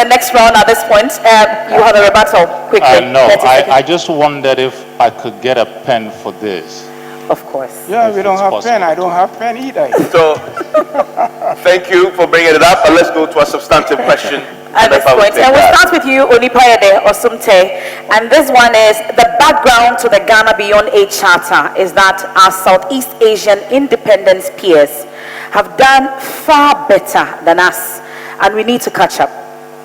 the next round at this point. You have a rebuttal, quickly. No, I just wondered if I could get a pen for this. Of course. Yeah, we don't have pen. I don't have pen either. So, thank you for bringing it up, and let's go to a substantive question. At this point, and we'll start with you, Onipayade Osumte, and this one is the background to the Ghana Beyond Aid Charter is that our Southeast Asian independence peers have done far better than us, and we need to catch up.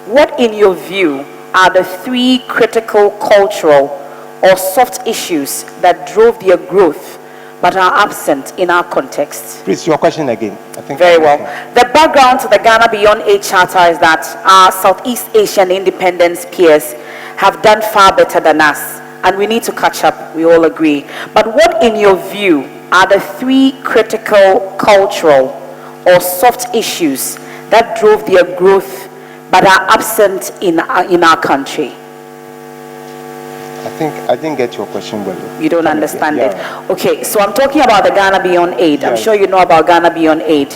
What, in your view, are the 3 critical cultural or soft issues that drove their growth but are absent in our context? Please, your question again. I think very well. The background to the Ghana Beyond Aid Charter is that our Southeast Asian independence peers have done far better than us, and we need to catch up, we all agree. But what, in your view, are the 3 critical cultural or soft issues that drove their growth but are absent in our country? I didn't get your question well. You don't understand it? Okay, so I'm talking about the Ghana Beyond Aid. I'm sure you know about Ghana Beyond Aid.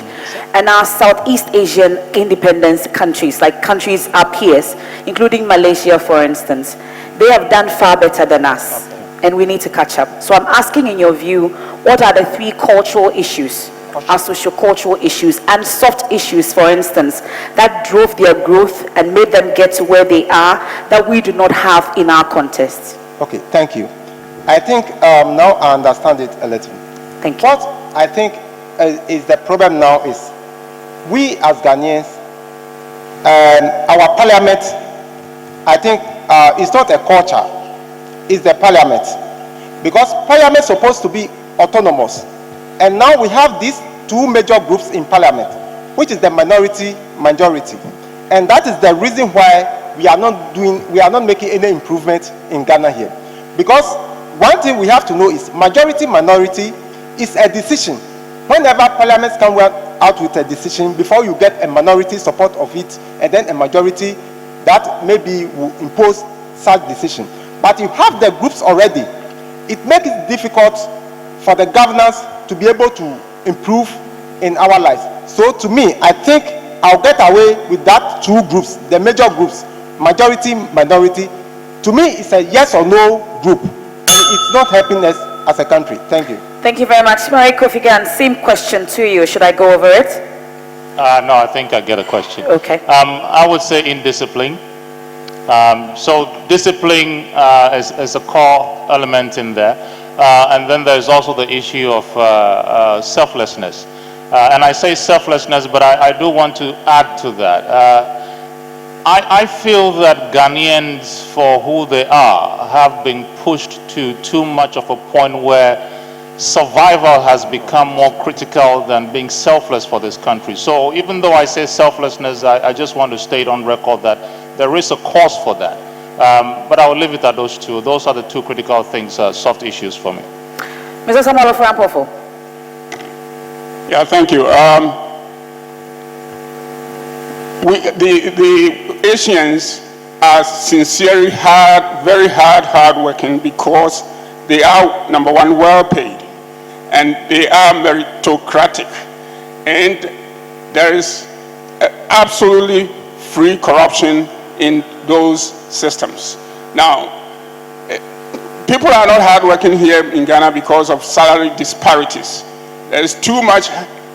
And our Southeast Asian independence countries, like countries our peers, including Malaysia, for instance, they have done far better than us, and we need to catch up. So I'm asking, in your view, what are the 3 cultural issues, our socio-cultural issues, and soft issues, for instance, that drove their growth and made them get to where they are that we do not have in our context? Okay, thank you. I think now I understand it a little. Thank you. What I think is the problem now is we as Ghanaians, our parliament, I think it's not a culture, it's the parliament. Because parliament is supposed to be autonomous. And now we have these 2 major groups in parliament, which is the minority, majority. And that is the reason why we are not making any improvement in Ghana here. Because one thing we have to know is majority, minority is a decision. Whenever parliaments come out with a decision, before you get a minority support of it, and then a majority that maybe will impose such decision. But you have the groups already. It makes it difficult for the governance to be able to improve in our lives. So to me, I think I'll get away with that 2 groups, the major groups, majority, minority. To me, it's a yes or no group. And it's not helping us as a country. Thank you. Thank you very much. Mary Kofi Gan, same question to you. Should I go over it? No, I think I get a question. Okay. I would say indiscipline. So discipline is a core element in there. And then there's also the issue of selflessness. And I say selflessness, but I do want to add to that. I feel that Ghanaians, for who they are, have been pushed to too much of a point where survival has become more critical than being selfless for this country. So even though I say selflessness, I just want to state on record that there is a cause for that. But I will leave it at those 2. Those are the 2 critical things, soft issues for me. Mr. Samuel Frampofo. Yeah, thank you. The Asians are sincerely very hard working because they are, number 1, well paid, and they are meritocratic, and there is absolutely free corruption in those systems. Now, people are not hardworking here in Ghana because of salary disparities. There is too much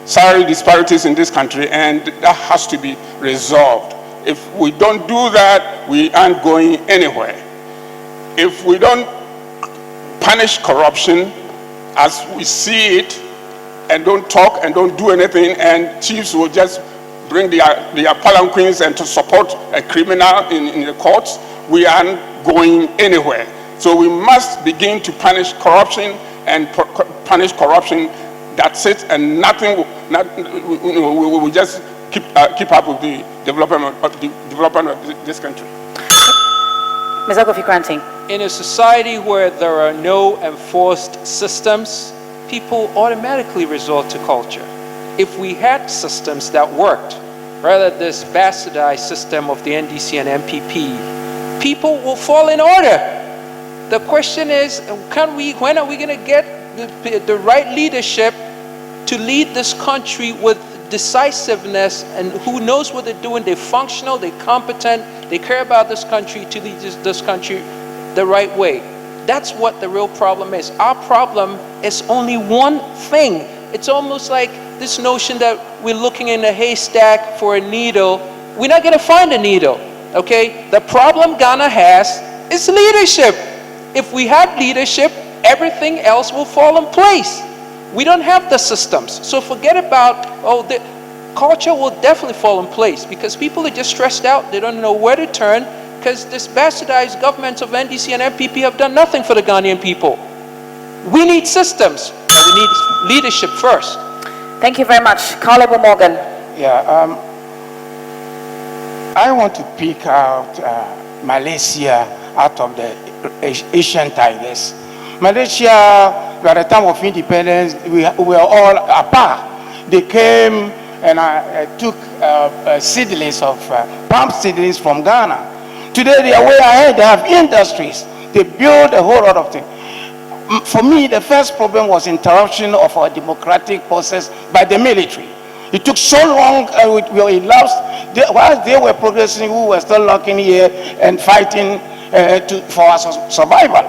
salary disparities in this country, and that has to be resolved. If we don't do that, we aren't going anywhere. If we don't punish corruption as we see it, and don't talk and don't do anything, and chiefs will just bring their palanquins and to support a criminal in the courts, we aren't going anywhere. So we must begin to punish corruption, and punish corruption. That's it, and nothing. We will just keep up with the development of this country. Mr. Kofi Kranting. In a society where there are no enforced systems, people automatically resort to culture. If we had systems that worked, rather than this bastardized system of the NDC and MPP, people will fall in order. The question is, when are we going to get the right leadership to lead this country with decisiveness and who knows what they're doing. They're functional, they're competent, they care about this country to lead this country the right way. That's what the real problem is. Our problem is only one thing. It's almost like this notion that we're looking in a haystack for a needle. We're not going to find a needle, okay? The problem Ghana has is leadership. If we had leadership, everything else will fall in place. We don't have the systems. So forget about, the culture will definitely fall in place because people are just stressed out. They don't know where to turn because this bastardized governments of NDC and MPP have done nothing for the Ghanaian people. We need systems, but we need leadership first. Thank you very much. Caleb Morgan. Yeah, I want to pick out Malaysia out of the Asian tigers. Malaysia, by the time of independence, we were all apart. They came and took seedlings of palm seedlings from Ghana. Today they are way ahead. They have industries. They build a whole lot of things. For me, the first problem was interruption of our democratic process by the military. It took so long, we elapsed. While they were progressing, we were still locking here and fighting for our survival.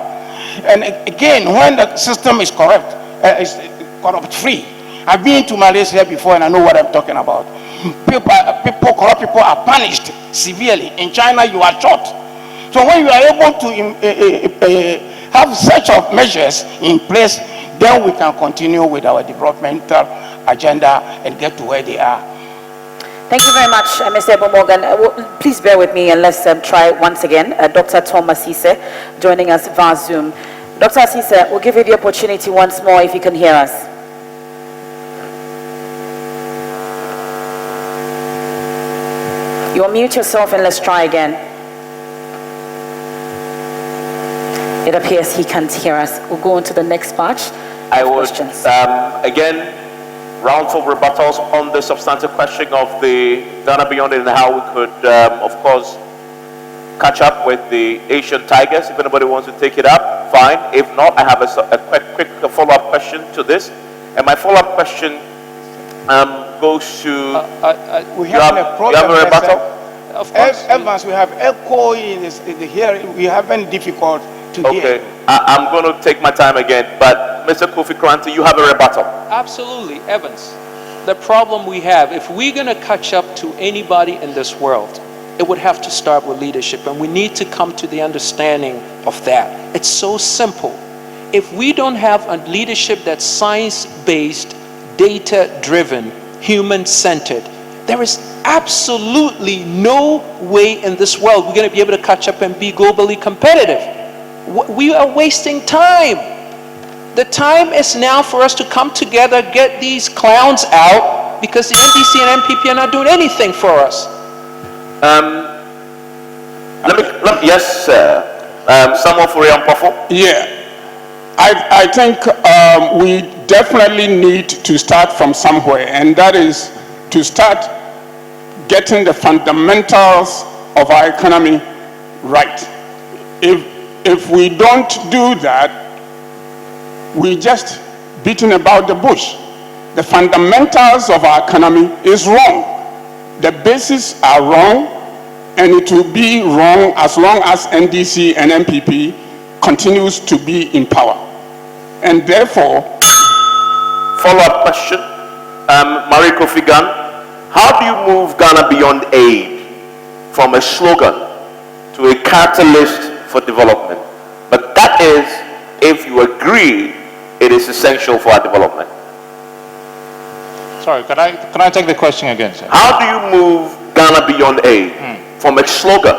And again, when the system is corrupt, is corrupt-free. I've been to Malaysia before and I know what I'm talking about. Corrupt people are punished severely. In China, you are shot. So when you are able to have such of measures in place, then we can continue with our developmental agenda and get to where they are. Thank you very much, Mr. Ebo Morgan. Please bear with me and let's try once again. Dr. Tom Asise joining us via Zoom. Dr. Asise, we'll give you the opportunity once more if you can hear us. You'll mute yourself and let's try again. It appears he can't hear us. We'll go on to the next batch. I would, again, rounds of rebuttals on the substantive question of the Ghana Beyond and how we could, of course, catch up with the Asian tigers. If anybody wants to take it up, fine. If not, I have a quick follow-up question to this. And my follow-up question goes to... we have a problem. You have a rebuttal? Of course. Evans, we have echo in the hearing. We have any difficult to hear. Okay, I'm going to take my time again, but Mr. Kofi Kranti, you have a rebuttal. Absolutely, Evans. The problem we have, if we're going to catch up to anybody in this world, it would have to start with leadership, and we need to come to the understanding of that. It's so simple. If we don't have a leadership that's science-based, data-driven, human-centered, there is absolutely no way in this world we're going to be able to catch up and be globally competitive. We are wasting time. The time is now for us to come together, get these clowns out, because the NDC and MPP are not doing anything for us. Yes, sir. Someone for Yampafo? Yeah. I think we definitely need to start from somewhere, and that is to start getting the fundamentals of our economy right. If we don't do that, we just beating about the bush. The fundamentals of our economy is wrong. The bases are wrong, and it will be wrong as long as NDC and MPP continues to be in power. And therefore... Follow-up question. Marie Kofi Gan, how do you move Ghana beyond aid from a slogan to a catalyst for development? But that is, if you agree, it is essential for our development. Sorry, can I take the question again, sir? How do you move Ghana beyond aid from a slogan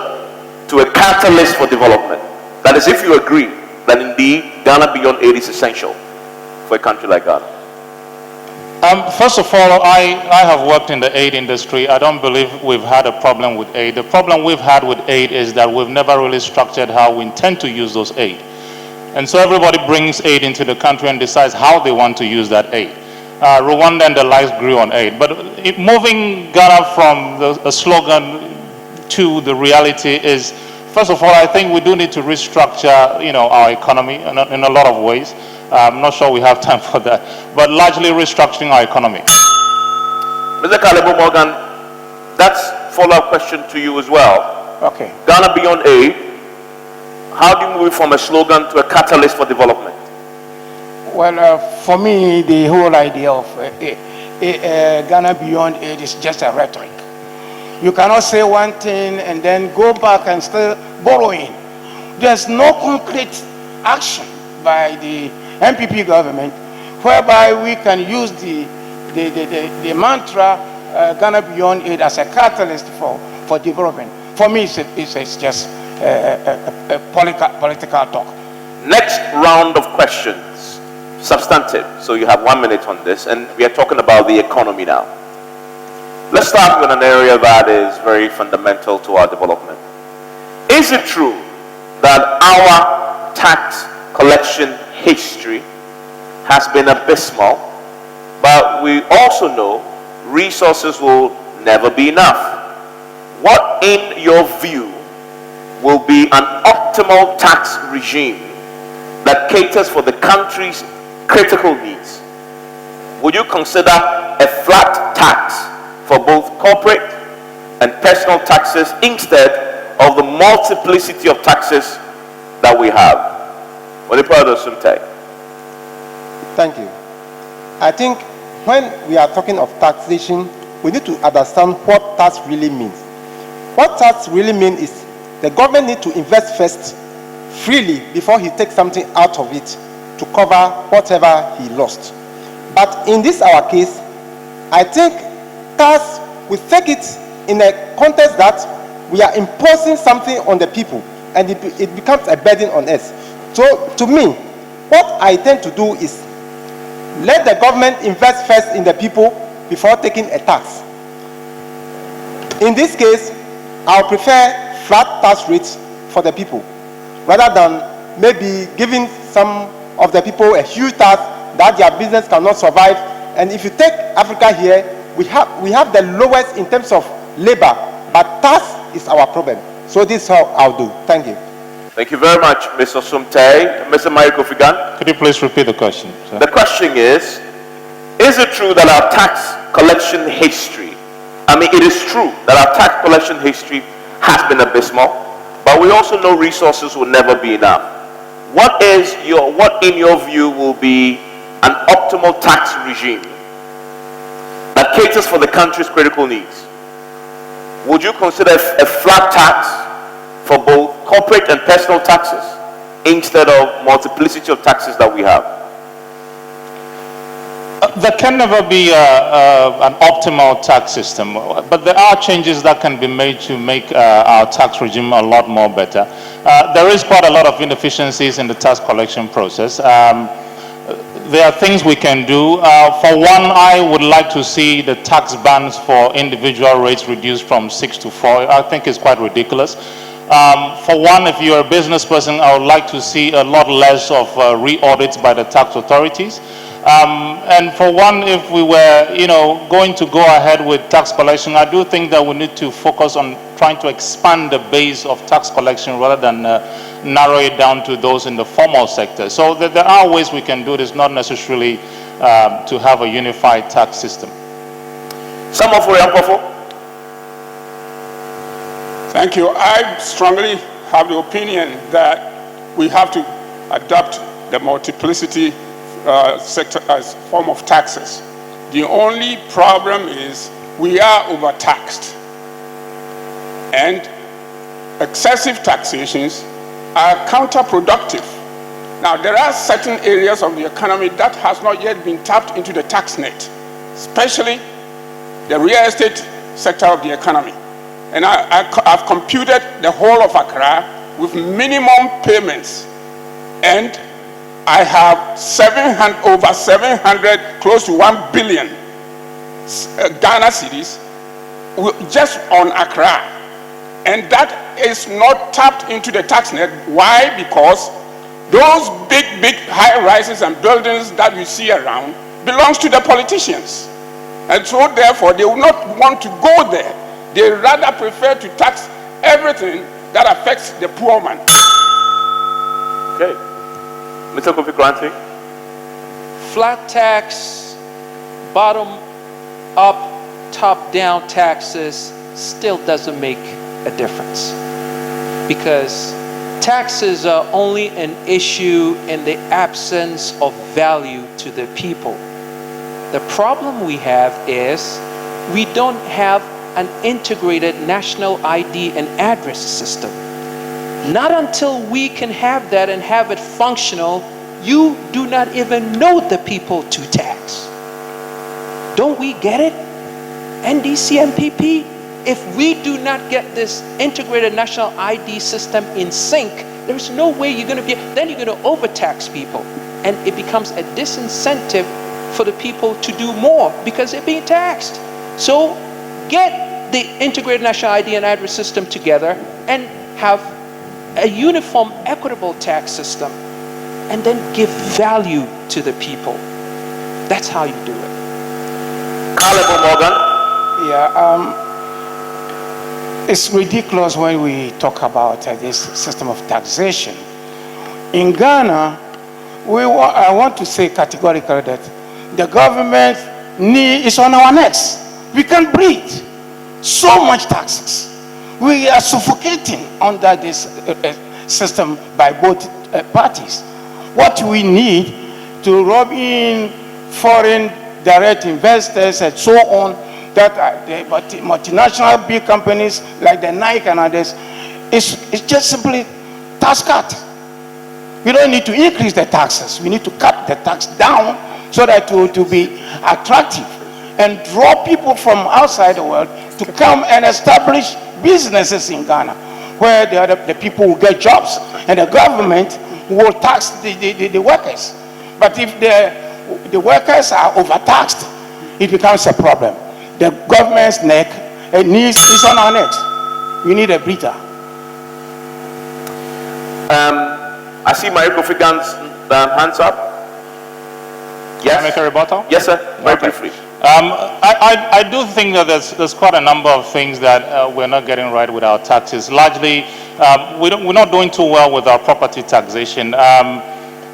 to a catalyst for development? That is, if you agree that indeed Ghana beyond aid is essential for a country like Ghana. First of all, I have worked in the aid industry. I don't believe we've had a problem with aid. The problem we've had with aid is that we've never really structured how we intend to use those aid. And so everybody brings aid into the country and decides how they want to use that aid. Rwanda and the likes grew on aid. But moving Ghana from a slogan to the reality is, first of all, I think we do need to restructure, our economy in a lot of ways. I'm not sure we have time for that, but largely restructuring our economy. Mr. Calebo Morgan, that's follow-up question to you as well. Okay. Ghana Beyond Aid, how do you move from a slogan to a catalyst for development? Well, for me, the whole idea of Ghana Beyond Aid is just a rhetoric. You cannot say one thing and then go back and still borrowing. There's no concrete action by the MPP government whereby we can use the mantra Ghana Beyond Aid as a catalyst for development. For me, it's just a political talk. Next round of questions, substantive. So you have 1 minute on this, and we are talking about the economy now. Let's start with an area that is very fundamental to our development. Is it true that our tax collection history has been abysmal, but we also know resources will never be enough? What, in your view, will be an optimal tax regime that caters for the country's critical needs? Would you consider a flat tax for both corporate and personal taxes instead of the multiplicity of taxes that we have? Thank you. I think when we are talking of taxation, we need to understand what tax really means. What tax really means is the government needs to invest first freely before he takes something out of it to cover whatever he lost. But in this our case, I think tax, we take it in a context that we are imposing something on the people and it becomes a burden on us. So to me, what I tend to do is let the government invest first in the people before taking a tax. In this case, I would prefer flat tax rates for the people rather than maybe giving some of the people a huge tax that their business cannot survive. And if you take Africa here, we have the lowest in terms of labor, but tax is our problem. So this is how I'll do. Thank you. Thank you very much, Mr. Sumte. Mr. Mariko Figan. Could you please repeat the question, sir? The question is it true that our tax collection history, it is true that our tax collection history has been abysmal, but we also know resources will never be enough. What in your view will be an optimal tax regime that caters for the country's critical needs? Would you consider a flat tax for both corporate and personal taxes instead of multiplicity of taxes that we have? There can never be an optimal tax system, but there are changes that can be made to make our tax regime a lot more better. There is quite a lot of inefficiencies in the tax collection process. There are things we can do. For one, I would like to see the tax bands for individual rates reduced from 6 to 4. I think it's quite ridiculous. For one, if you're a business person, I would like to see a lot less of re-audits by the tax authorities. And for one, if we were, going to go ahead with tax collection, I do think that we need to focus on trying to expand the base of tax collection rather than narrow it down to those in the formal sector. So there are ways we can do this, not necessarily to have a unified tax system. Some of Thank you. I strongly have the opinion that we have to adopt the multiplicity sector as form of taxes. The only problem is we are overtaxed, and excessive taxations are counterproductive. Now, there are certain areas of the economy that has not yet been tapped into the tax net, especially the real estate sector of the economy. And I've computed the whole of Accra with minimum payments, and I have over 700, close to 1 billion Ghana cedis just on Accra. And that is not tapped into the tax net. Why? Because those big high rises and buildings that you see around belongs to the politicians. And so therefore they will not want to go there. They rather prefer to tax everything that affects the poor man. Okay. Mr. Kofi Granting. Flat tax, bottom up top-down taxes still doesn't make a difference, because taxes are only an issue in the absence of value to the people. The problem we have is we don't have an integrated national ID and address system. Not until we can have that and have it functional, you do not even know the people to tax. Don't we get it? NDC and PP? If we do not get this integrated national ID system in sync, there's no way you're going to be, then you're going to overtax people. And it becomes a disincentive for the people to do more because they're being taxed. So get the integrated national ID and address system together and have a uniform, equitable tax system, and then give value to the people. That's how you do it. Caleb Morgan. Yeah, it's ridiculous when we talk about this system of taxation. In Ghana, I want to say categorically that the government knee is on our necks. We can't breathe. So much taxes. We are suffocating under this system by both parties. What we need to rob in foreign direct investors and so on, that the multinational big companies like the Nike and others, it's just simply tax cut. We don't need to increase the taxes. We need to cut the tax down so that it will be attractive and draw people from outside the world to come and establish businesses in Ghana, where the people will get jobs and the government will tax the workers. But if the workers are overtaxed, it becomes a problem. The government's neck and knees is on our necks. We need a breather. I see my Kofigan's hands up. Yes. Can I make a rebuttal? Yes, sir. Very Okay. briefly. I do think that there's quite a number of things that we're not getting right with our taxes. Largely, we're not doing too well with our property taxation.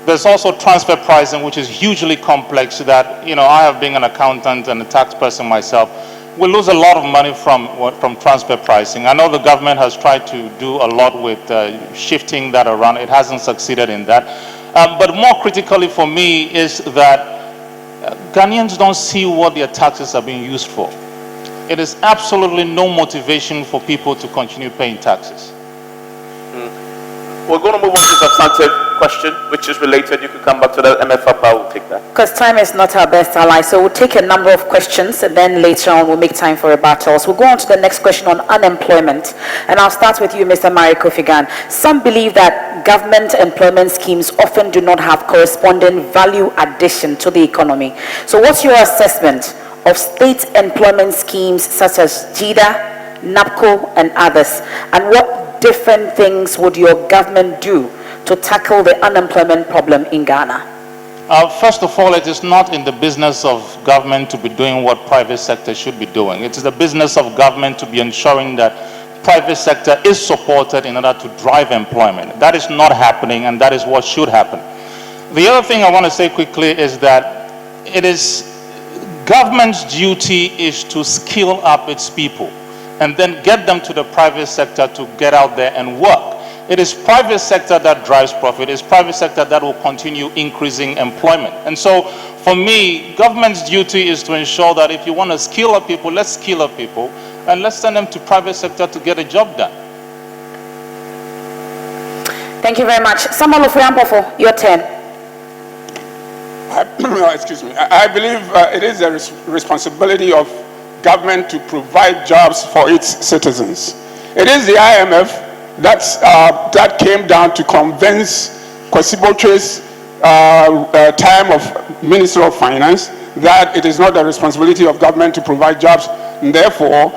There's also transfer pricing, which is hugely complex that, I have been an accountant and a tax person myself. We lose a lot of money from transfer pricing. I know the government has tried to do a lot with shifting that around. It hasn't succeeded in that. But more critically for me is that Ghanaians don't see what their taxes are being used for. It is absolutely no motivation for people to continue paying taxes. We're going to move on to the substantive question, which is related. You can come back to the MFAP. I will take that. Because time is not our best ally, so we'll take a number of questions and then later on we'll make time for rebuttals. We'll go on to the next question on unemployment. And I'll start with you, Mr. Mari Kofigan. Some believe that government employment schemes often do not have corresponding value addition to the economy. So what's your assessment of state employment schemes such as JIDA, NAPCO and others? And what different things would your government do to tackle the unemployment problem in Ghana? First of all, it is not in the business of government to be doing what private sector should be doing. It is the business of government to be ensuring that private sector is supported in order to drive employment. That is not happening, and that is what should happen. The other thing I want to say quickly is that it is government's duty is to skill up its people and then get them to the private sector to get out there and work. It is private sector that drives profit. It is private sector that will continue increasing employment. And so for me, government's duty is to ensure that if you want to skill up people, let's skill up people and let's send them to private sector to get a job done. Thank you very much. Samuel Ofriampofo, your turn. Excuse me. I believe it is the responsibility of government to provide jobs for its citizens. It is the IMF that came down to convince Kwasi Botre's time of Minister of Finance that it is not the responsibility of government to provide jobs, and therefore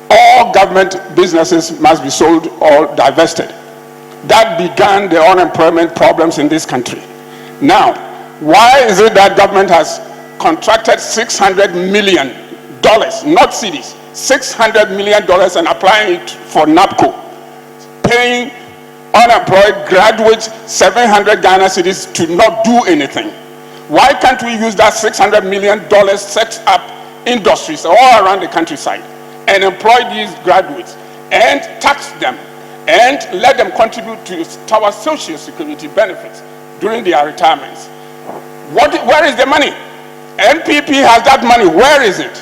all government businesses must be sold or divested. That began the unemployment problems in this country. Now, why is it that government has contracted $600 million, not cedis, $600 million and applying it for NAPCO, paying unemployed graduates 700 Ghana cedis to not do anything? Why can't we use that $600 million set up industries all around the countryside and employ these graduates and tax them and let them contribute to our social security benefits during their retirements. Where is the money? NPP has that money. Where is it?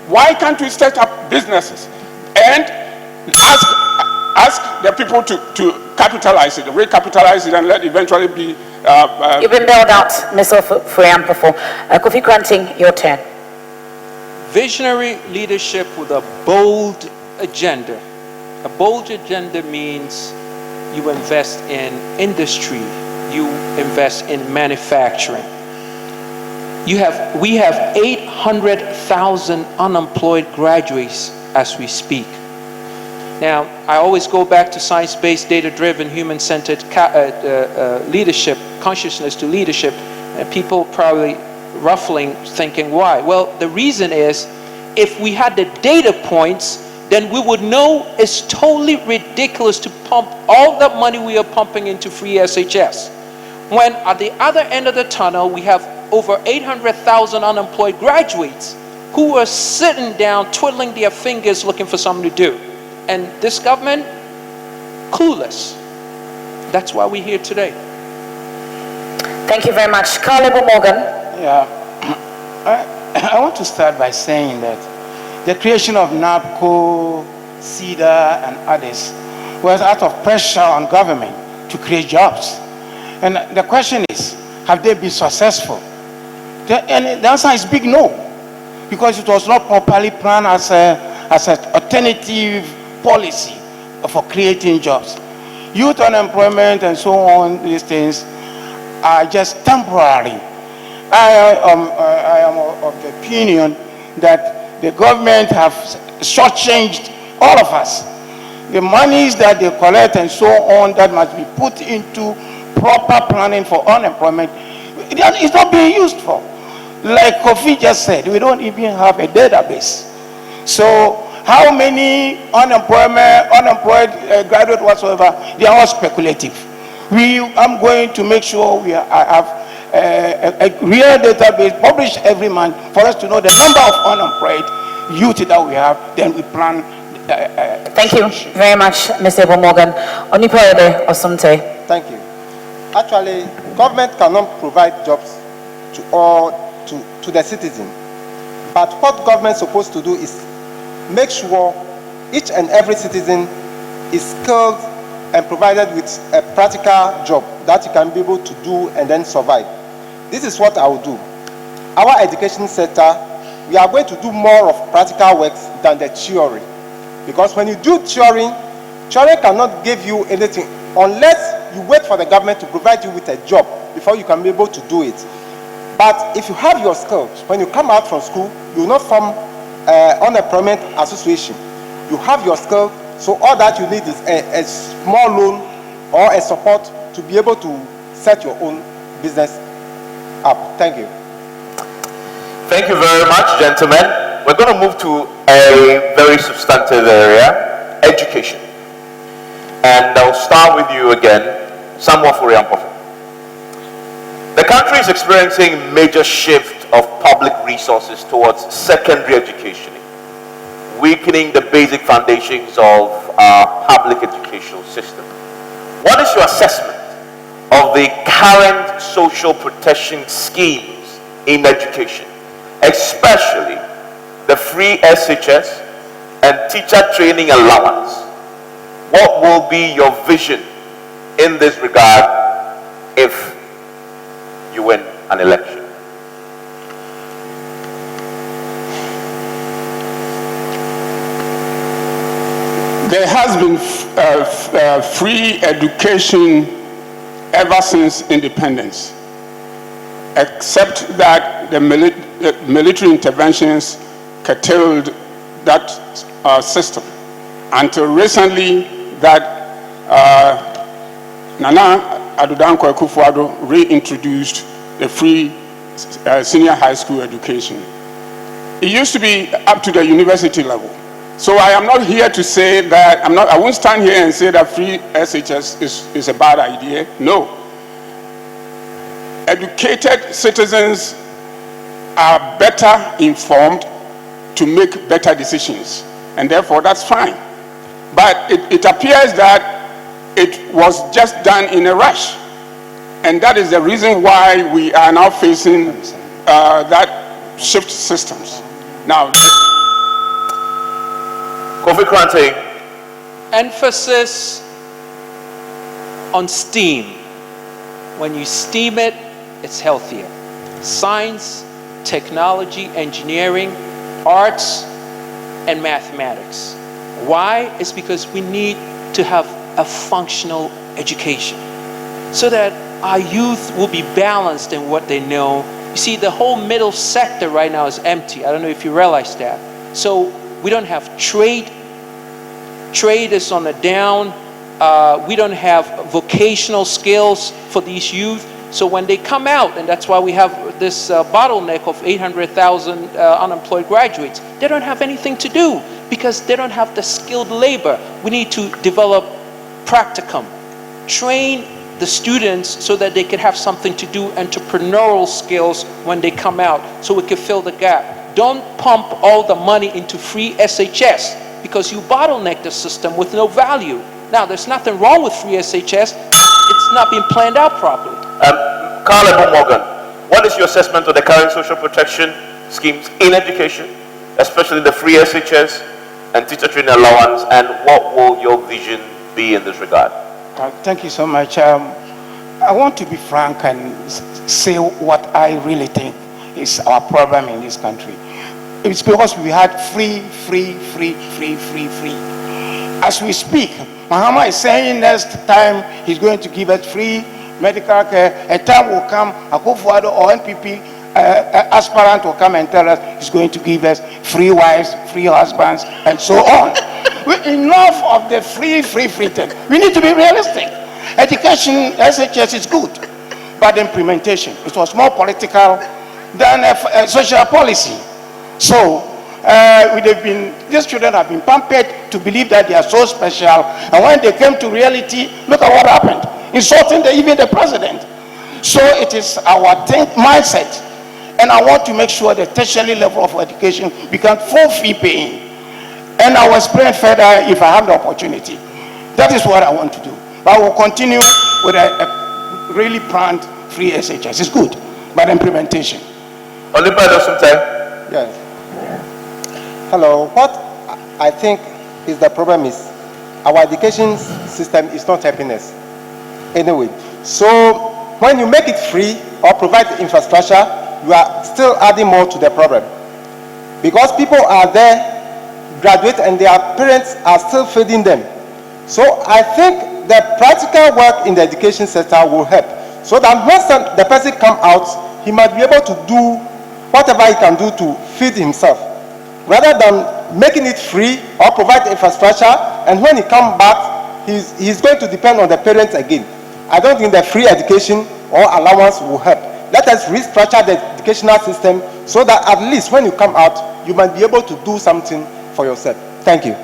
Why can't we set up businesses and ask the people to capitalize it, recapitalize it, and let eventually be... You've been bailed out, Mr. Friampofo. Kofi Kranting, your turn. Visionary leadership with a bold agenda. A bold agenda means you invest in industry, you invest in manufacturing. We have 800,000 unemployed graduates as we speak. Now, I always go back to science-based, data-driven, human-centered leadership, consciousness to leadership, and people probably ruffling, thinking, why? Well, the reason is, if we had the data points, then we would know it's totally ridiculous to pump all that money we are pumping into free SHS. When at the other end of the tunnel, we have over 800,000 unemployed graduates who are sitting down, twiddling their fingers, looking for something to do. And this government, clueless. That's why we're here today. Thank you very much. Carl Morgan. Yeah, I want to start by saying that the creation of NAPCO, CEDA, and others was out of pressure on government to create jobs. And the question is, have they been successful? And the answer is big no, because it was not properly planned as an alternative policy for creating jobs. Youth unemployment and so on, these things are just temporary. I am of the opinion that the government have shortchanged all of us. The monies that they collect and so on that must be put into proper planning for unemployment, it's not being used for. Like Kofi just said, we don't even have a database. So how many unemployed graduate whatsoever, they are all speculative. I'm going to make sure we have a real database published every month for us to know the number of unemployed youth that we have, then we plan. Thank you very much, Mr. Morgan. Onipoede Osumte. Thank you. Actually, government cannot provide jobs to the citizen. But what government is supposed to do is make sure each and every citizen is skilled and provided with a practical job that he can be able to do and then survive. This is what I will do. Our education sector, we are going to do more of practical works than the theory. Because when you do theory cannot give you anything unless you wait for the government to provide you with a job before you can be able to do it. But if you have your skills, when you come out from school, you will not form unemployment association. You have your skills, so all that you need is a small loan or a support to be able to set your own business up. Thank you. Thank you very much, gentlemen. We're going to move to a very substantive area, education. And I'll start with you again, Samuel Furiampofo. The country is experiencing a major shift of public resources towards secondary education, weakening the basic foundations of our public educational system. What is your assessment of the current social protection schemes in education, especially the free SHS and teacher training allowance? What will be your vision in this regard if you win an election? There has been free education ever since independence, except that the military interventions curtailed that system. Until recently, that Nana Addo Akufo-Addo reintroduced the free senior high school education. It used to be up to the university level. So I am not here to say that, I won't stand here and say that free SHS is a bad idea. No. Educated citizens are better informed to make better decisions. And therefore, that's fine. But it appears that it was just done in a rush. And that is the reason why we are now facing that shift systems. Now, Kofi Krante. Emphasis on STEAM. When you steam it, it's healthier. Science, technology, engineering, arts, and mathematics. Why? It's because we need to have a functional education so that our youth will be balanced in what they know. You see, the whole middle sector right now is empty. I don't know if you realize that. So we don't have trade. Trade is on the down. We don't have vocational skills for these youth. So when they come out, and that's why we have this bottleneck of 800,000 unemployed graduates, they don't have anything to do because they don't have the skilled labor. We need to develop practicum, train the students so that they can have something to do, entrepreneurial skills when they come out, so we can fill the gap. Don't pump all the money into free SHS because you bottleneck the system with no value. Now, there's nothing wrong with free SHS. It's not being planned out properly. Carl Morgan, what is your assessment of the current social protection schemes in education, especially the free SHS and teacher training allowance, and what will your vision be in this regard? Thank you so much. I want to be frank and say what I really think is our problem in this country. It's because we had free. As we speak, Mahama is saying next time he's going to give us free medical care. A time will come, Akufo-Addo or NPP aspirant will come and tell us he's going to give us free wives, free husbands, and so on. Enough of the free thing. We need to be realistic. Education, SHS is good, but the implementation, it was more political than social policy. So, these children have been pampered to believe that they are so special, and when they came to reality, look at what happened, insulting even the president. So it is our mindset, and I want to make sure the tertiary level of education becomes full fee paying. And I will explain further if I have the opportunity. That is what I want to do. But I will continue with a really planned free SHS. It's good, but implementation. Yes. Hello. What I think is the problem is our education system is not helping us anyway. So when you make it free or provide the infrastructure, you are still adding more to the problem. Because people are there, graduate, and their parents are still feeding them. So I think the practical work in the education sector will help. So that once the person comes out, he might be able to do whatever he can do to feed himself, rather than making it free or provide the infrastructure, and when he comes back, he's going to depend on the parents again. I don't think the free education or allowance will help. Let us restructure the educational system so that at least when you come out, you might be able to do something for yourself. Thank you.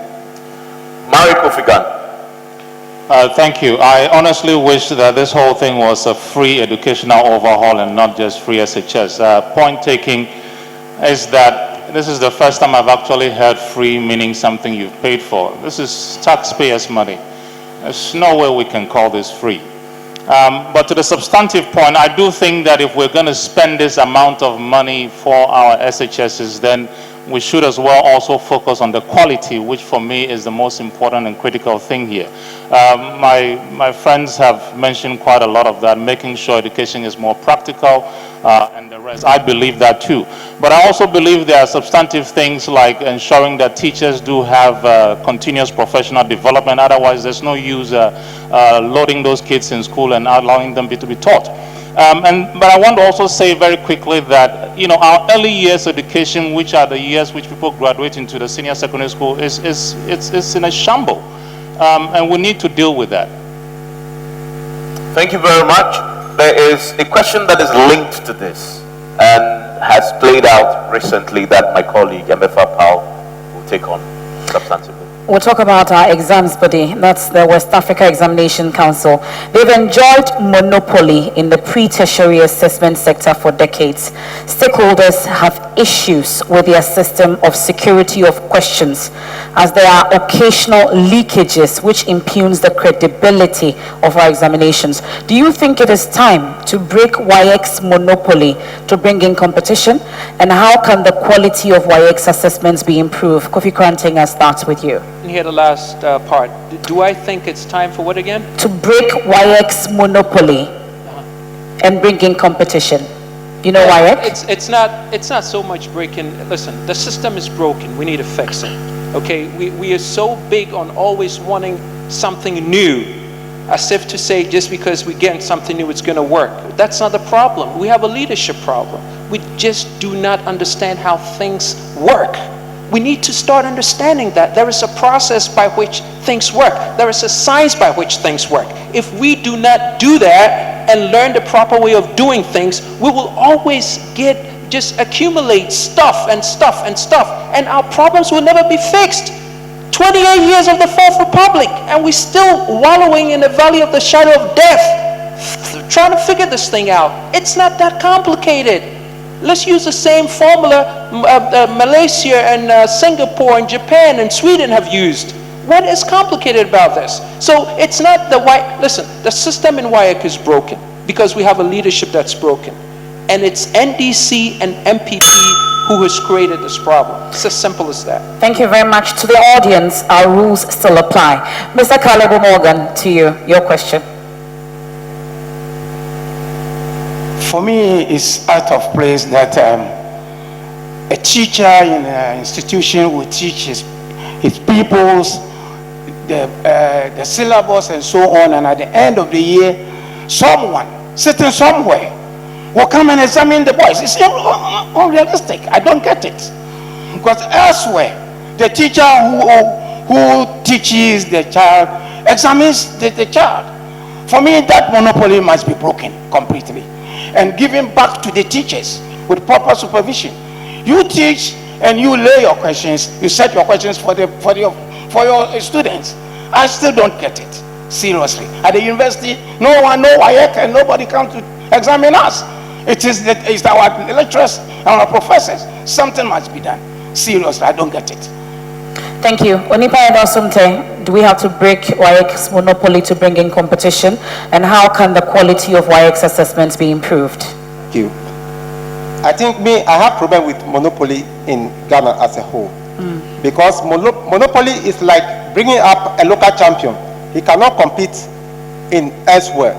Mary Kofigan. Thank you. I honestly wish that this whole thing was a free educational overhaul and not just free SHS. Point taking is that this is the first time I've actually heard free meaning something you've paid for. This is taxpayers' money. There's no way we can call this free. But to the substantive point, I do think that if we're going to spend this amount of money for our SHSs, then we should as well also focus on the quality, which for me is the most important and critical thing here. My friends have mentioned quite a lot of that, making sure education is more practical and the rest. I believe that too. But I also believe there are substantive things like ensuring that teachers do have continuous professional development. Otherwise, there's no use loading those kids in school and allowing them to be taught. But I want to also say very quickly that, you know, our early years education, which are the years which people graduate into the senior secondary school, is in a shamble. And we need to deal with that. Thank you very much. There is a question that is linked to this and has played out recently that my colleague, MFA Powell, will take on substantively. We'll talk about our exams body, that's the West Africa Examination Council. They've enjoyed monopoly in the pre-tertiary assessment sector for decades. Stakeholders have issues with their system of security of questions, as there are occasional leakages which impugns the credibility of our examinations. Do you think it is time to break WAEC's monopoly to bring in competition? And how can the quality of WAEC's assessments be improved? Kofi Kranting, I'll start with you. And here the last part. Do I think it's time for what again? To break WAEC's monopoly and bring in competition. You know WAEC? It's not so much breaking. Listen, the system is broken. We need to fix it. Okay, we are so big on always wanting something new, as if to say just because we get something new it's going to work. That's not the problem. We have a leadership problem. We just do not understand how things work. We need to start understanding that there is a process by which things work. There is a science by which things work. If we do not do that and learn the proper way of doing things, we will always just accumulate stuff, and our problems will never be fixed. 28 years of the Fourth Republic, and we're still wallowing in the valley of the shadow of death, trying to figure this thing out. It's not that complicated. Let's use the same formula Malaysia and Singapore and Japan and Sweden have used. What is complicated about this? So it's not listen, the system in WAEC is broken because we have a leadership that's broken. And it's NDC and MPP who has created this problem. It's as simple as that. Thank you very much. To the audience, our rules still apply. Mr. Caleb Morgan, to you, your question. For me, it's out of place that a teacher in an institution will teach his pupils the syllabus and so on, and at the end of the year, someone sitting somewhere will come and examine the boys. It's unrealistic. I don't get it. Because elsewhere, the teacher who teaches the child examines the child. For me, that monopoly must be broken completely and given back to the teachers with proper supervision. You teach and you lay your questions, you set your questions for your students. I still don't get it, seriously. At the university, no one, no WAEC, and nobody comes to examine us. It's our lecturers and our professors. Something must be done. Seriously, I don't get it. Thank you. Onipa Edosumte, do we have to break WAEC's monopoly to bring in competition? And how can the quality of WAEC's assessments be improved? Thank you. I think I have problem with monopoly in Ghana as a whole. Because monopoly is like bringing up a local champion. He cannot compete in elsewhere.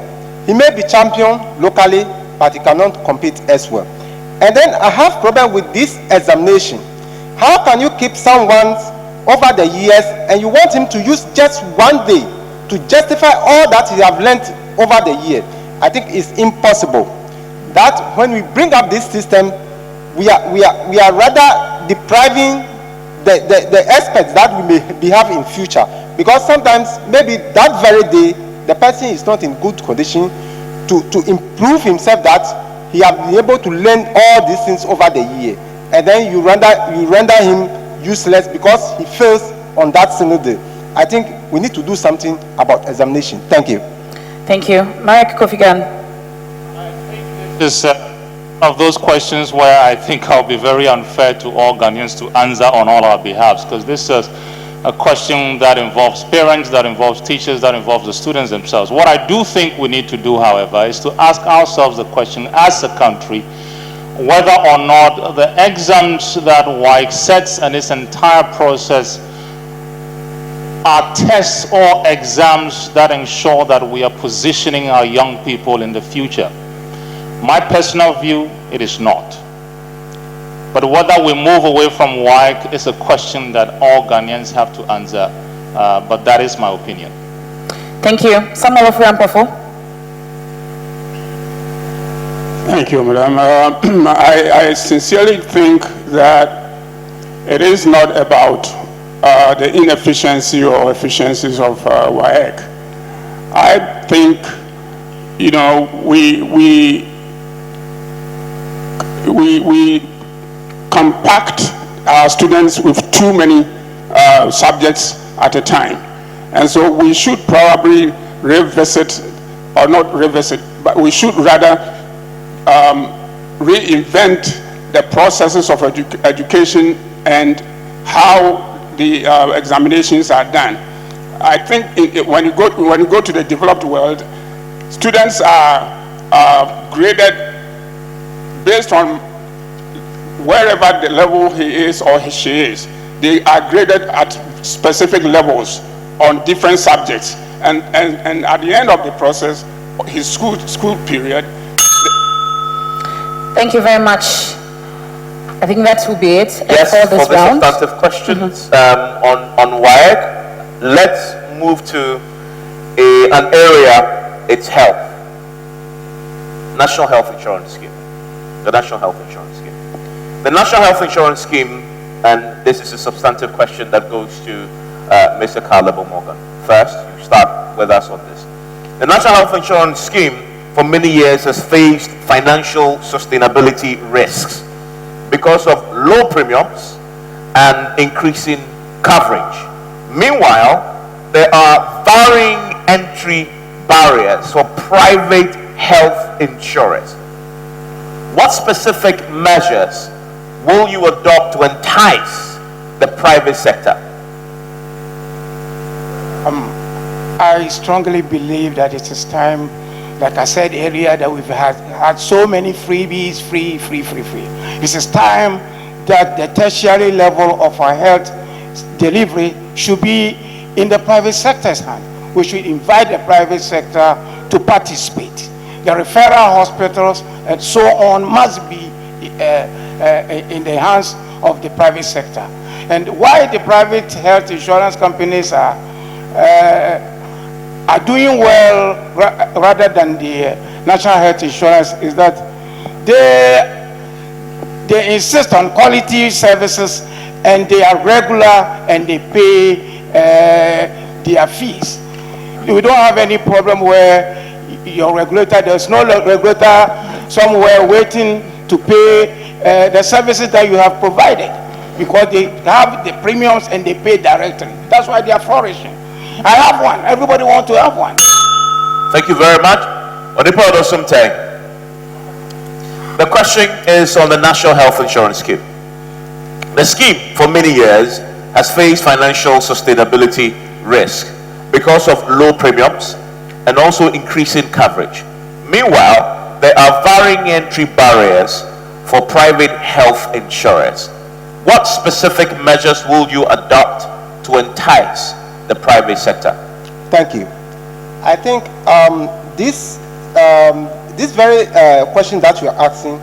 He may be champion locally, but he cannot compete elsewhere. And then I have problem with this examination. How can you keep someone over the years and you want him to use just one day to justify all that he have learned over the year? I think it's impossible. That when we bring up this system, we are rather depriving the experts that we may have in future, because sometimes maybe that very day the person is not in good condition to improve himself, that he have been able to learn all these things over the year, and then you render him useless because he fails on that single day. I think we need to do something about examination. Thank you. Thank you. Marek Kofigan. This of those questions where I think I'll be very unfair to all Ghanaians to answer on all our behalves, because this is a question that involves parents, that involves teachers, that involves the students themselves. What I do think we need to do, however, is to ask ourselves the question as a country, whether or not the exams that WAEC sets and its entire process are tests or exams that ensure that we are positioning our young people in the future. My personal view, it is not. But whether we move away from WAEC is a question that all Ghanaians have to answer, but that is my opinion. Thank you. Samuel Ofuriampofo. Thank you, Madam. I sincerely think that it is not about the inefficiency or efficiencies of WAEC. I think, you know, we compact our students with too many subjects at a time. And so we should probably revisit, or not revisit, but we should rather reinvent the processes of education and how the examinations are done. I think when you go to the developed world, students are graded based on wherever the level he is or she is. They are graded at specific levels on different subjects, and at the end of the process, his school period. Thank you very much. I think that will be it Yes, for for this the round. substantive questions on WIAC, let's move to an area, it's health. National Health Insurance Scheme. The National Health Insurance Scheme. The National Health Insurance Scheme, and this is a substantive question that goes to Mr. Caleb Morgan. First, you start with us on this. The National Health Insurance Scheme for many years has faced financial sustainability risks because of low premiums and increasing coverage. Meanwhile, there are varying entry barriers for private health insurance. What specific measures will you adopt to entice the private sector? I strongly believe that it is time, like I said earlier, that we've had so many freebies, free. It is time that the tertiary level of our health delivery should be in the private sector's hand. We should invite the private sector to participate. The referral hospitals and so on must be in the hands of the private sector. And why the private health insurance companies are doing well rather than the national health insurance is that they insist on quality services, and they are regular, and they pay their fees. We don't have any problem where your regulator, there's no regulator somewhere waiting to pay the services that you have provided, because they have the premiums and they pay directly. That's why they are flourishing. I have one. Everybody wants to have one. Thank you very much. The question is on the National Health Insurance Scheme. The scheme for many years has faced financial sustainability risk because of low premiums and also increasing coverage. Meanwhile, there are varying entry barriers for private health insurance. What specific measures will you adopt to entice the private sector? Thank you. I think this very question that you are asking,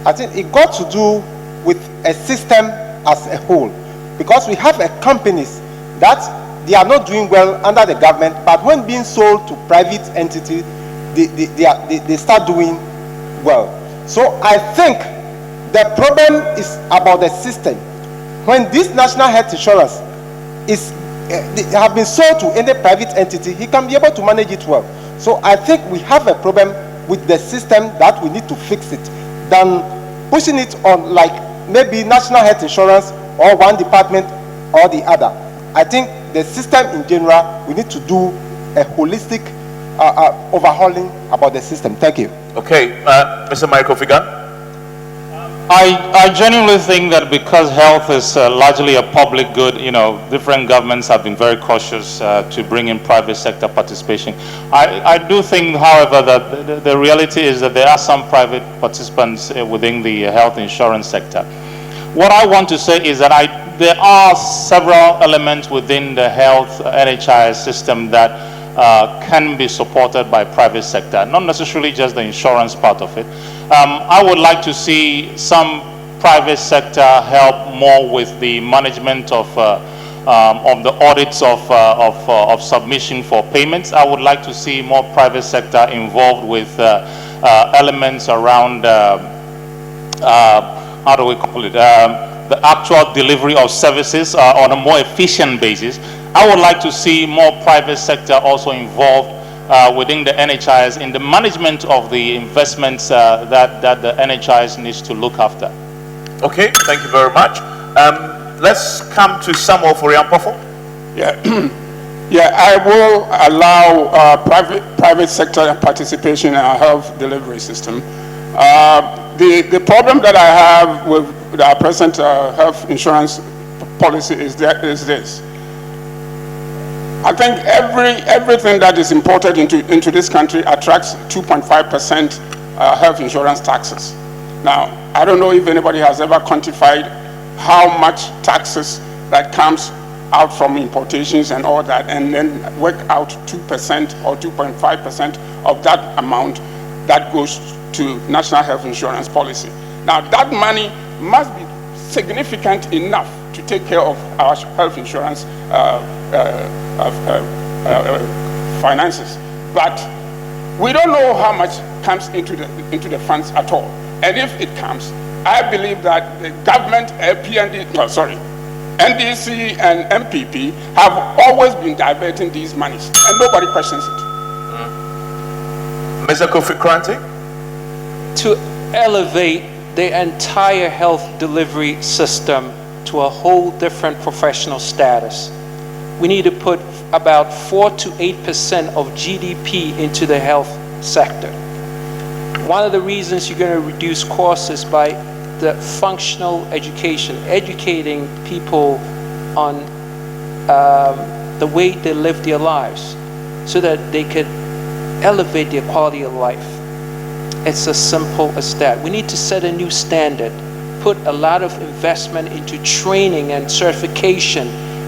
I think it got to do with a system as a whole, because we have companies that they are not doing well under the government, but when being sold to private entities, they start doing well. So I think the problem is about the system. When this national health insurance they have been sold to any private entity, he can be able to manage it well. So I think we have a problem with the system that we need to fix it, than pushing it on like maybe national health insurance or one department or the other. I think the system in general, we need to do a holistic overhauling about the system. Thank you. Okay, Mr. Michael Figan. I genuinely think that because health is largely a public good, different governments have been very cautious to bring in private sector participation. I do think, however, that the reality is that there are some private participants within the health insurance sector. What I want to say is that there are several elements within the health NHIS system that can be supported by private sector, not necessarily just the insurance part of it. I would like to see some private sector help more with the management of the audits of submission for payments. I would like to see more private sector involved with elements around how do we call it, the actual delivery of services on a more efficient basis. I would like to see more private sector also involved within the NHIS in the management of the investments that the NHIS needs to look after. Okay, thank you very much. Let's come to Samuel Furiampofo. Yeah, yeah, I will allow private sector participation in our health delivery system. The problem that I have with our present health insurance policy is this. I think everything that is imported into this country attracts 2.5% health insurance taxes. Now, I don't know if anybody has ever quantified how much taxes that comes out from importations and all that, and then work out 2% or 2.5% of that amount that goes to national health insurance policy. Now, that money must be significant enough to take care of our health insurance finances. But we don't know how much comes into the funds at all. And if it comes, I believe that the government, NDC and MPP have always been diverting these monies, and nobody questions it. Mr. Kofi Kranti? To elevate the entire health delivery system to a whole different professional status, we need to put about 4 to 8% of GDP into the health sector. One of the reasons you're going to reduce costs is by the functional education, educating people on the way they live their lives so that they could elevate their quality of life. It's as simple as that. We need to set a new standard, put a lot of investment into training and certification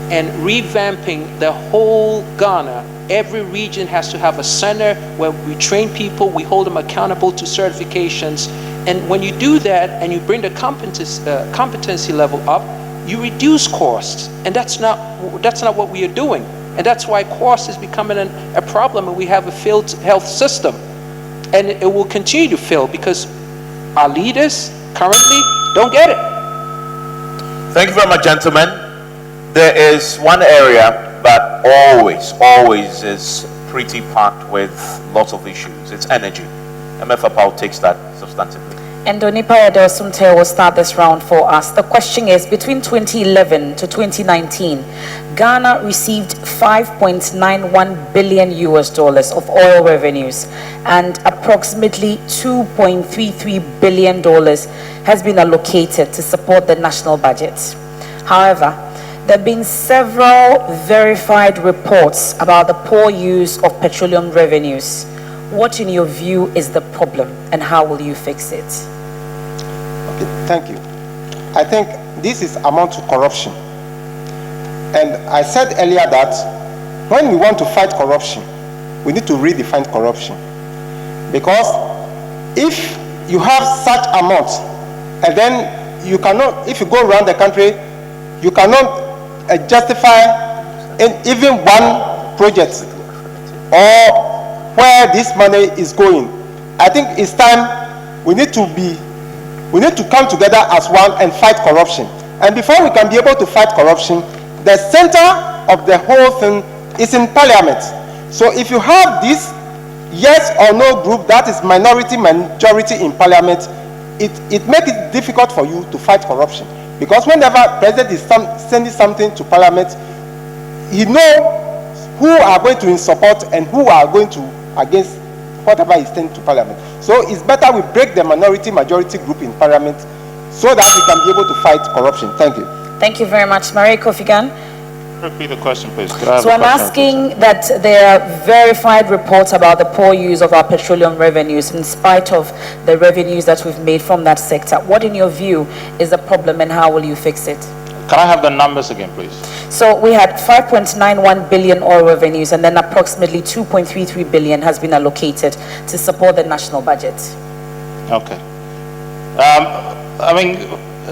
and revamping the whole Ghana. Every region has to have a center where we train people, we hold them accountable to certifications. And when you do that and you bring the competency level up, you reduce costs. And that's not what we are doing. And that's why cost is becoming a problem, and we have a failed health system. And it will continue to fail because our leaders currently don't get it. Thank you very much, gentlemen. There is one area that always is pretty packed with lots of issues. It's energy. MF Apau takes that substantively. And Donipa Sunte will start this round for us. The question is, between 2011 to 2019, Ghana received $5.91 billion of oil revenues, and approximately $2.33 billion has been allocated to support the national budget. However, there have been several verified reports about the poor use of petroleum revenues. What, in your view, is the problem, and how will you fix it? Okay, thank you. I think this is amount to corruption. And I said earlier that when we want to fight corruption, we need to redefine corruption. Because if you have such amounts, and then you cannot, if you go around the country, you cannot justify even one project or where this money is going. I think it's time we need to come together as one and fight corruption. And before we can be able to fight corruption, the center of the whole thing is in Parliament. So if you have this yes or no group that is minority majority in Parliament, it makes it difficult for you to fight corruption. Because whenever President is sending something to Parliament, he knows who are going to support and who are going to against whatever is sent to Parliament. So it's better we break the minority majority group in Parliament so that we can be able to fight corruption. Thank you. Thank you very much. Marie Kofi Gan. Repeat the question, please. Could I have So a I'm question, asking that there are verified reports about the poor use of our petroleum revenues in spite of the revenues that we've made from that sector. What, in your view, is the problem, and how will you fix it? Can I have the numbers again, please? So we had 5.91 billion oil revenues, and then approximately 2.33 billion has been allocated to support the national budget. Okay. I mean,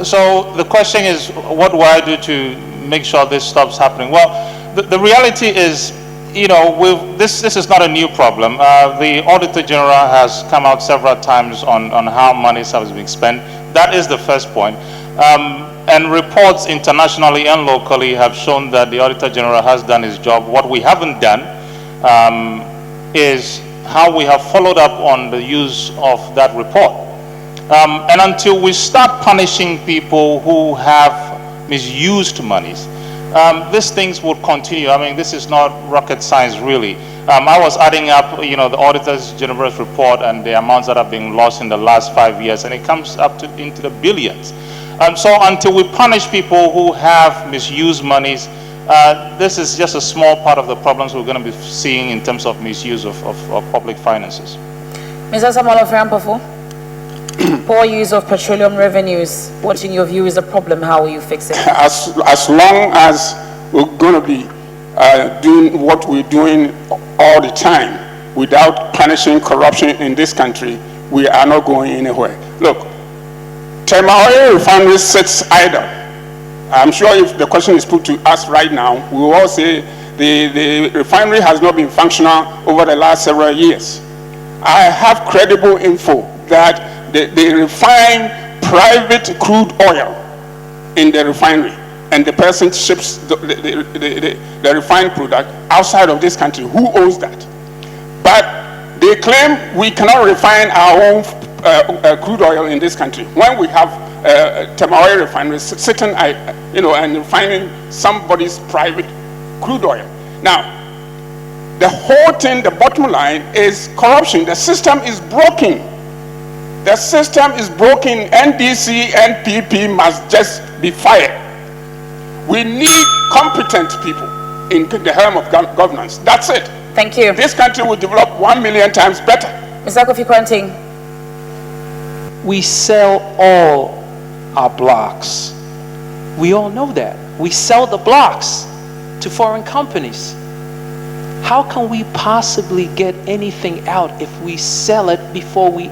so the question is, what do I do to make sure this stops happening? Well, the reality is, you know, this is not a new problem. The Auditor General has come out several times on how money has been spent. That is the first point. And reports internationally and locally have shown that the Auditor General has done his job. What we haven't done is how we have followed up on the use of that report. And until we start punishing people who have misused monies, these things would continue. I mean, this is not rocket science, really. I was adding up, the Auditor's General's report and the amounts that have been lost in the last 5 years, and it comes up into the billions. So until we punish people who have misused monies, this is just a small part of the problems we're going to be seeing in terms of misuse of public finances. Mr. Samuel Ofriampofo, poor use of petroleum revenues, what in your view is a problem? How will you fix it? As long as we're going to be doing what we're doing all the time without punishing corruption in this country, we are not going anywhere. Look, Tema Oil Refinery sits idle. I'm sure if the question is put to us right now, we will all say the refinery has not been functional over the last several years. I have credible info that they refine private crude oil in the refinery, and the person ships the refined product outside of this country. Who owns that? But they claim we cannot refine our own crude oil in this country when we have Tema Oil refineries sitting, and refining somebody's private crude oil. Now, the whole thing, the bottom line is corruption. The system is broken. The system is broken. NDC, NPP must just be fired. We need competent people in the helm of governance. That's it. Thank you. This country will develop 1 million times better. Mr. Kofi Kwanting. We sell all our blocks. We all know that. We sell the blocks to foreign companies. How can we possibly get anything out if we sell it before we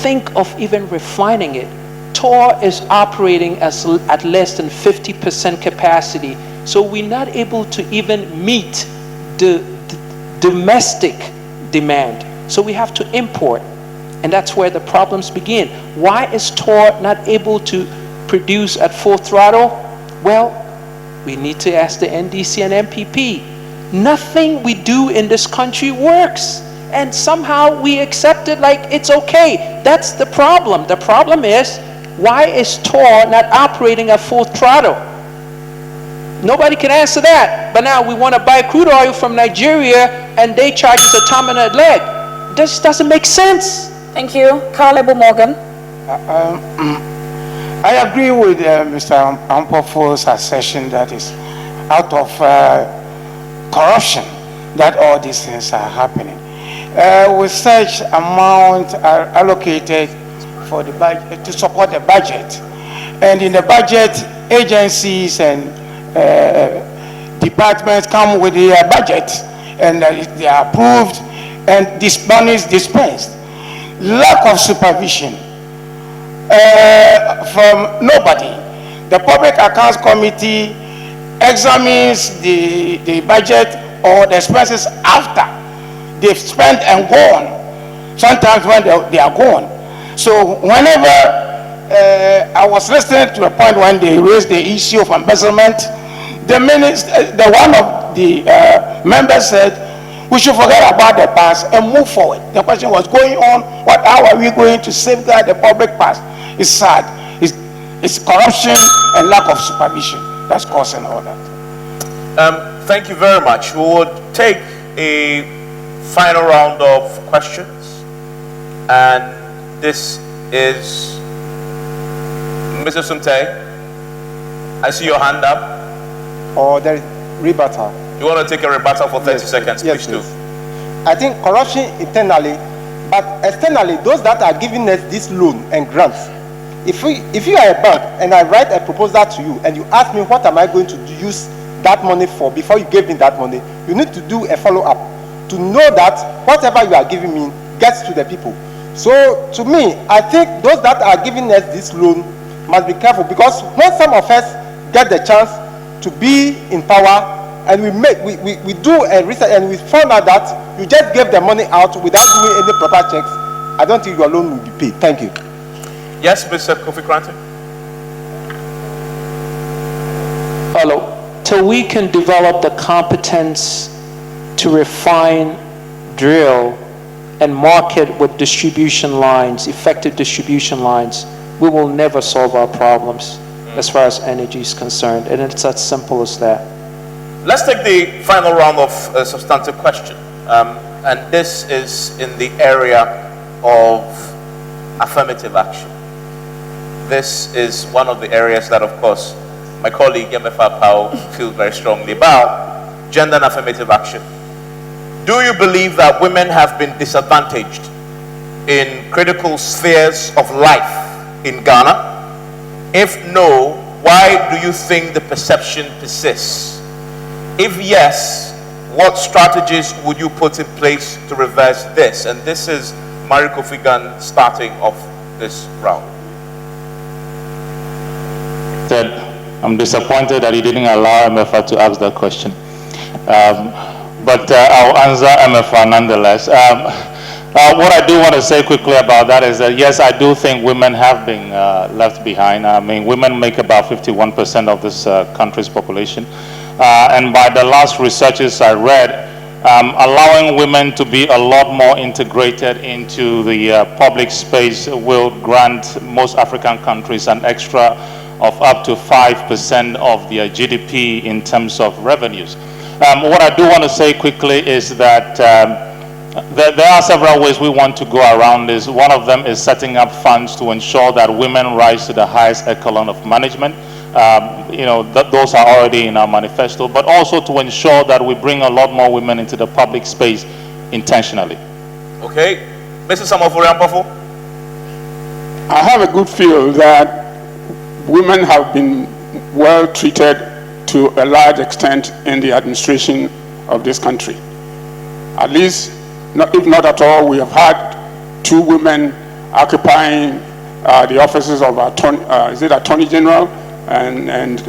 think of even refining it? TOR is operating at less than 50% capacity, so we're not able to even meet the domestic demand. So we have to import, and that's where the problems begin. Why is TOR not able to produce at full throttle? Well, we need to ask the NDC and MPP. Nothing we do in this country works, and somehow we accept it like it's okay. That's the problem. The problem is, why is TOR not operating at full throttle? Nobody can answer that. But now we want to buy crude oil from Nigeria and they charge us a ton and a leg. This doesn't make sense. Thank you. Carl Ebo Morgan. I agree with Mr. Ampofo's assertion that is out of corruption that all these things are happening. With such amount are allocated for the budget, to support the budget, and in the budget, agencies and departments come with their budget, and they are approved, and this money is dispensed. Lack of supervision from nobody. The Public Accounts Committee examines the budget or the expenses after they've spent and gone, sometimes when they are gone. So whenever I was listening to a point when they raised the issue of embezzlement, the one of the members said, we should forget about the past and move forward. The question was going on, how are we going to safeguard the public past? It's sad. It's corruption and lack of supervision that's causing all that. Thank you very much. We would take a final round of questions, and this is Mr. Sumte. I see your hand up. Or there is rebuttal. You want to take a rebuttal for 30 seconds? Yes, please do. I think corruption internally, but externally, those that are giving us this loan and grants. If you are a bank and I write a proposal to you and you ask me what am I going to use that money for before you give me that money, you need to do a follow-up to know that whatever you are giving me gets to the people. So to me, I think those that are giving us this loan must be careful, because when some of us get the chance to be in power and we do a research and we found out that you just gave the money out without doing any proper checks, I don't think your loan will be paid. Thank you. Yes, Mr. Kofi Kwanting. Hello. Till we can develop the competence to refine, drill, and market with distribution lines, effective distribution lines, we will never solve our problems. as far as energy is concerned. And it's as simple as that. Let's take the final round of substantive question. And this is in the area of affirmative action. This is one of the areas that, of course, my colleague Yemefa Pao feels very strongly about, gender and affirmative action. Do you believe that women have been disadvantaged in critical spheres of life in Ghana? If no, why do you think the perception persists? If yes, what strategies would you put in place to reverse this? And this is Mary Kofi Gan starting off this round. I'm disappointed that he didn't allow MFA to ask that question. But I'll answer MFA nonetheless. What I do want to say quickly about that is that, yes, I do think women have been left behind. I mean, women make about 51% of this country's population. And by the last researches I read, allowing women to be a lot more integrated into the public space will grant most African countries an extra of up to 5% of their GDP in terms of revenues. What I do want to say quickly is that there are several ways we want to go around this. One of them is setting up funds to ensure that women rise to the highest echelon of management. Those are already in our manifesto, but also to ensure that we bring a lot more women into the public space intentionally. Okay, Mrs. Samoforiampofo. I have a good feel that women have been well treated to a large extent in the administration of this country. At least, if not at all, we have had 2 women occupying the offices of Attorney General and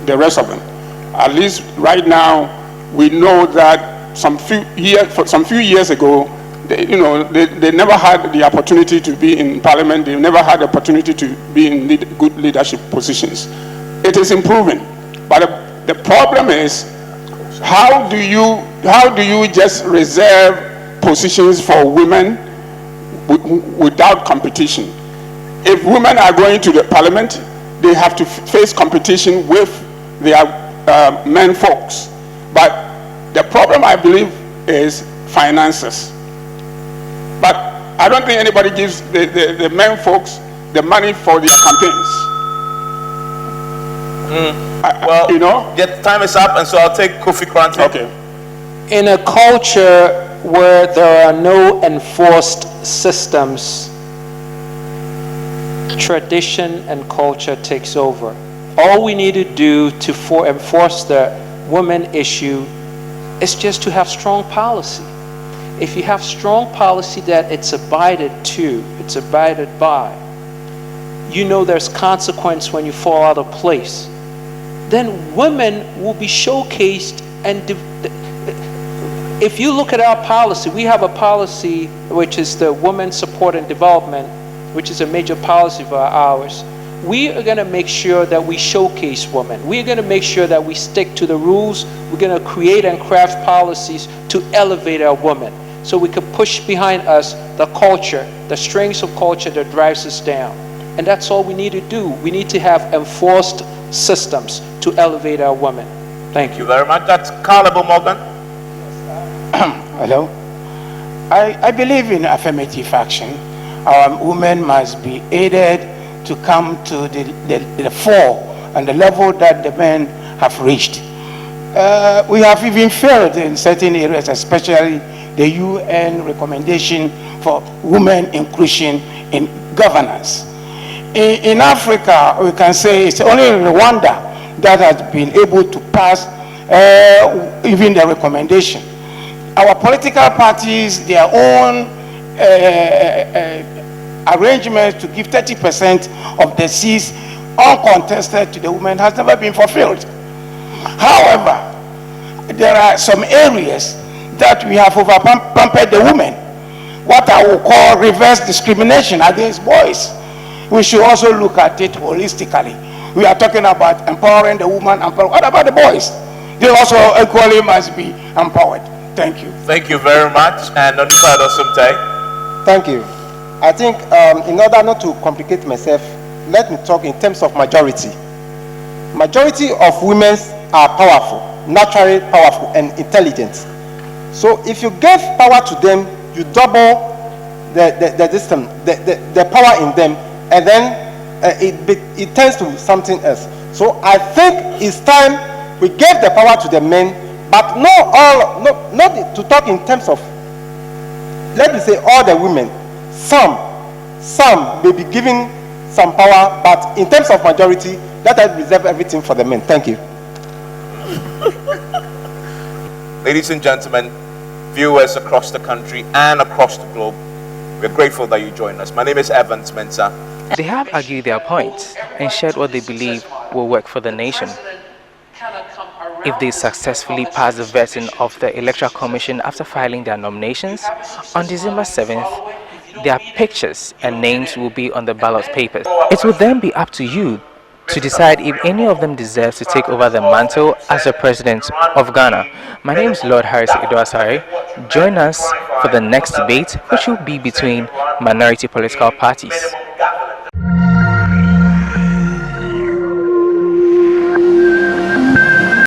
the rest of them. At least right now, we know that some few years ago, they never had the opportunity to be in parliament. They never had the opportunity to be in good leadership positions. It is improving, but the problem is, how do you just reserve positions for women without competition? If women are going to the parliament, they have to face competition with their men folks. But the problem, I believe, is finances. But I don't think anybody gives the men folks the money for their campaigns. The time is up, and so I'll take Kofi Kranti. Okay. In a culture where there are no enforced systems, tradition and culture takes over. All we need to do to enforce the women issue is just to have strong policy. If you have strong policy that it's abided to, it's abided by, there's consequence when you fall out of place, then women will be showcased. And if you look at our policy, we have a policy which is the Women Support and Development, which is a major policy of ours. We are going to make sure that we showcase women. We're going to make sure that we stick to the rules. We're going to create and craft policies to elevate our women, so we can push behind us the culture, the strengths of culture that drives us down. And that's all we need to do. We need to have enforced systems to elevate our women. Thank you. Thank you very much. That's Caleb Morgan. Hello. I believe in affirmative action. Our women must be aided to come to the fore and the level that the men have reached. We have even failed in certain areas, especially the UN recommendation for women inclusion in governance. In Africa, we can say it's only Rwanda that has been able to pass even the recommendation. Our political parties, their own arrangements to give 30% of the seats uncontested to the women has never been fulfilled. However, there are some areas that we have over-pampered the women, what I will call reverse discrimination against boys. We should also look at it holistically. We are talking about empowering the woman. What about the boys? They also equally must be empowered. Thank you. Thank you very much. And Onifado Sumtai. Thank you. I think in order not to complicate myself, let me talk in terms of majority. Majority of women are powerful, naturally powerful and intelligent. So if you give power to them, you double the power in them, and then it turns to something else. So I think it's time we gave the power to the men, but not to talk in terms of, let me say, all the women. Some may be given some power, but in terms of majority, let us reserve everything for the men. Thank you. Ladies and gentlemen, viewers across the country and across the globe, we're grateful that you joined us. My name is Evans Mensah. They have argued their points and shared what they believe will work for the nation. If they successfully pass the vetting of the Electoral Commission after filing their nominations, on December 7th, their pictures and names will be on the ballot papers. It will then be up to you to decide if any of them deserves to take over the mantle as the president of Ghana. My name is Lord Harris Idoasare. Join us for the next debate, which will be between minority political parties.